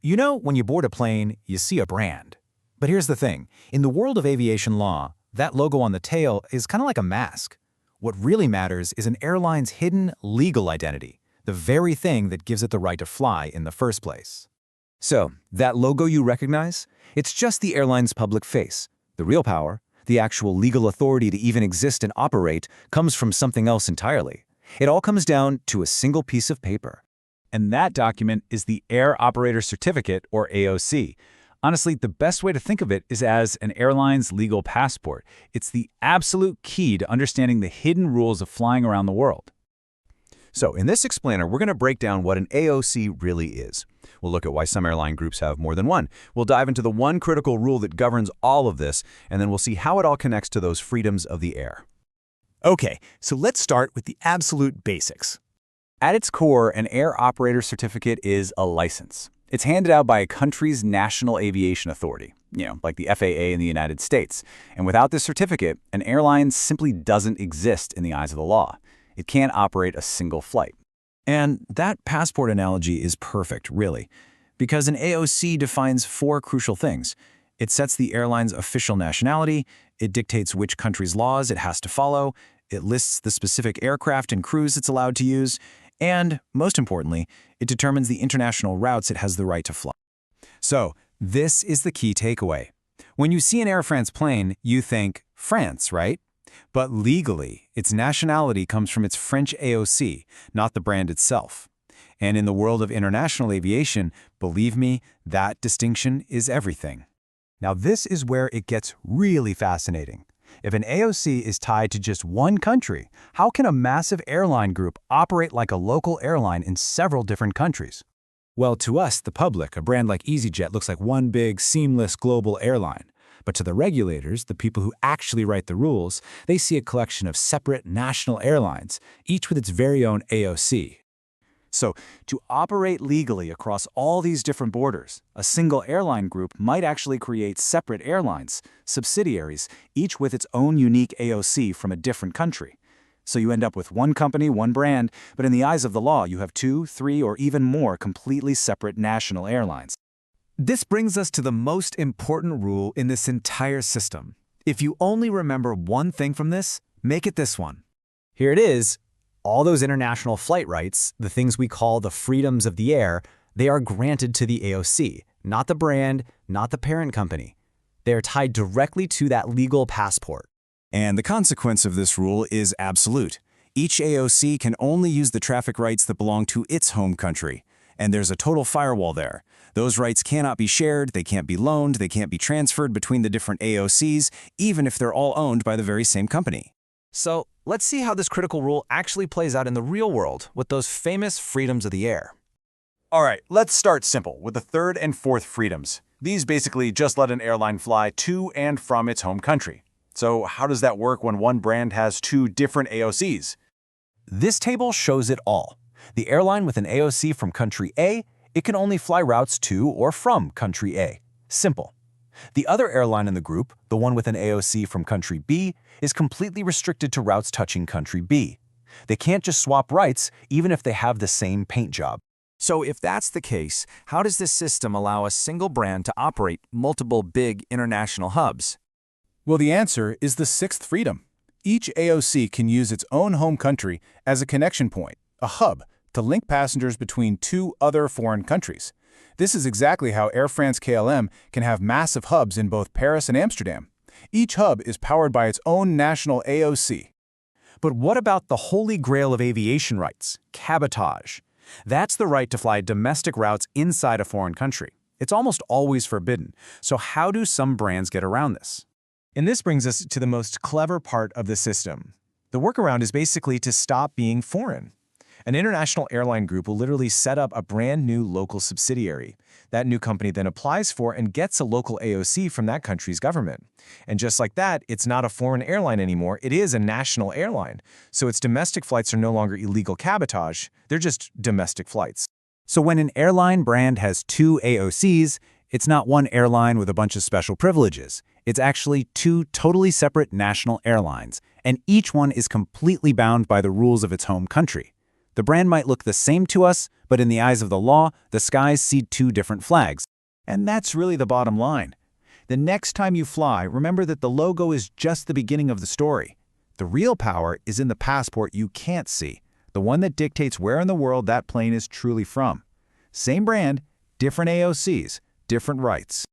You know, when you board a plane, you see a brand. But here's the thing. In the world of aviation law, that logo on the tail is kind of like a mask. What really matters is an airline's hidden legal identity, the very thing that gives it the right to fly in the first place. So, that logo you recognize? It's just the airline's public face. The real power, the actual legal authority to even exist and operate, comes from something else entirely. It all comes down to a single piece of paper. And that document is the Air Operator Certificate, or AOC. Honestly, the best way to think of it is as an airline's legal passport. It's the absolute key to understanding the hidden rules of flying around the world. So, in this explainer, we're going to break down what an AOC really is. We'll look at why some airline groups have more than one. We'll dive into the one critical rule that governs all of this, and then we'll see how it all connects to those freedoms of the air. Okay, so let's start with the absolute basics. At its core, an Air Operator Certificate is a license. It's handed out by a country's national aviation authority, like the FAA in the United States. And without this certificate, an airline simply doesn't exist in the eyes of the law. It can't operate a single flight. And that passport analogy is perfect, really, because an AOC defines four crucial things. It sets the airline's official nationality, it dictates which country's laws it has to follow, it lists the specific aircraft and crews it's allowed to use, and, most importantly, it determines the international routes it has the right to fly. So, this is the key takeaway. When you see an Air France plane, you think, France, right? But legally, its nationality comes from its French AOC, not the brand itself. And in the world of international aviation, believe me, that distinction is everything. Now, this is where it gets really fascinating. If an AOC is tied to just one country, how can a massive airline group operate like a local airline in several different countries? Well, to us, the public, a brand like EasyJet looks like one big, seamless global airline. But to the regulators, the people who actually write the rules, they see a collection of separate national airlines, each with its very own AOC. So, to operate legally across all these different borders, a single airline group might actually create separate airlines, subsidiaries, each with its own unique AOC from a different country. So you end up with one company, one brand, but in the eyes of the law, you have 2, 3, or even more completely separate national airlines. This brings us to the most important rule in this entire system. If you only remember one thing from this, make it this one. Here it is. All those international flight rights, the things we call the freedoms of the air, they are granted to the AOC, not the brand, not the parent company. They are tied directly to that legal passport. And the consequence of this rule is absolute. Each AOC can only use the traffic rights that belong to its home country. And there's a total firewall there. Those rights cannot be shared, they can't be loaned, they can't be transferred between the different AOCs, even if they're all owned by the very same company. So, let's see how this critical rule actually plays out in the real world with those famous freedoms of the air. All right, let's start simple with the third and fourth freedoms. These basically just let an airline fly to and from its home country. So how does that work when one brand has two different AOCs? This table shows it all. The airline with an AOC from country A, it can only fly routes to or from country A. Simple. The other airline in the group, the one with an AOC from country B, is completely restricted to routes touching country B. They can't just swap rights, even if they have the same paint job. So if that's the case, how does this system allow a single brand to operate multiple big international hubs? Well, the answer is the sixth freedom. Each AOC can use its own home country as a connection point, a hub, to link passengers between two other foreign countries. This is exactly how Air France-KLM can have massive hubs in both Paris and Amsterdam. Each hub is powered by its own national AOC. But what about the holy grail of aviation rights, cabotage? That's the right to fly domestic routes inside a foreign country. It's almost always forbidden. So how do some brands get around this? And this brings us to the most clever part of the system. The workaround is basically to stop being foreign. An international airline group will literally set up a brand new local subsidiary. That new company then applies for and gets a local AOC from that country's government. And just like that, it's not a foreign airline anymore, it is a national airline. So its domestic flights are no longer illegal cabotage, they're just domestic flights. So when an airline brand has two AOCs, it's not one airline with a bunch of special privileges. It's actually two totally separate national airlines, and each one is completely bound by the rules of its home country. The brand might look the same to us, but in the eyes of the law, the skies see two different flags. And that's really the bottom line. The next time you fly, remember that the logo is just the beginning of the story. The real power is in the passport you can't see, the one that dictates where in the world that plane is truly from. Same brand, different AOCs, different rights.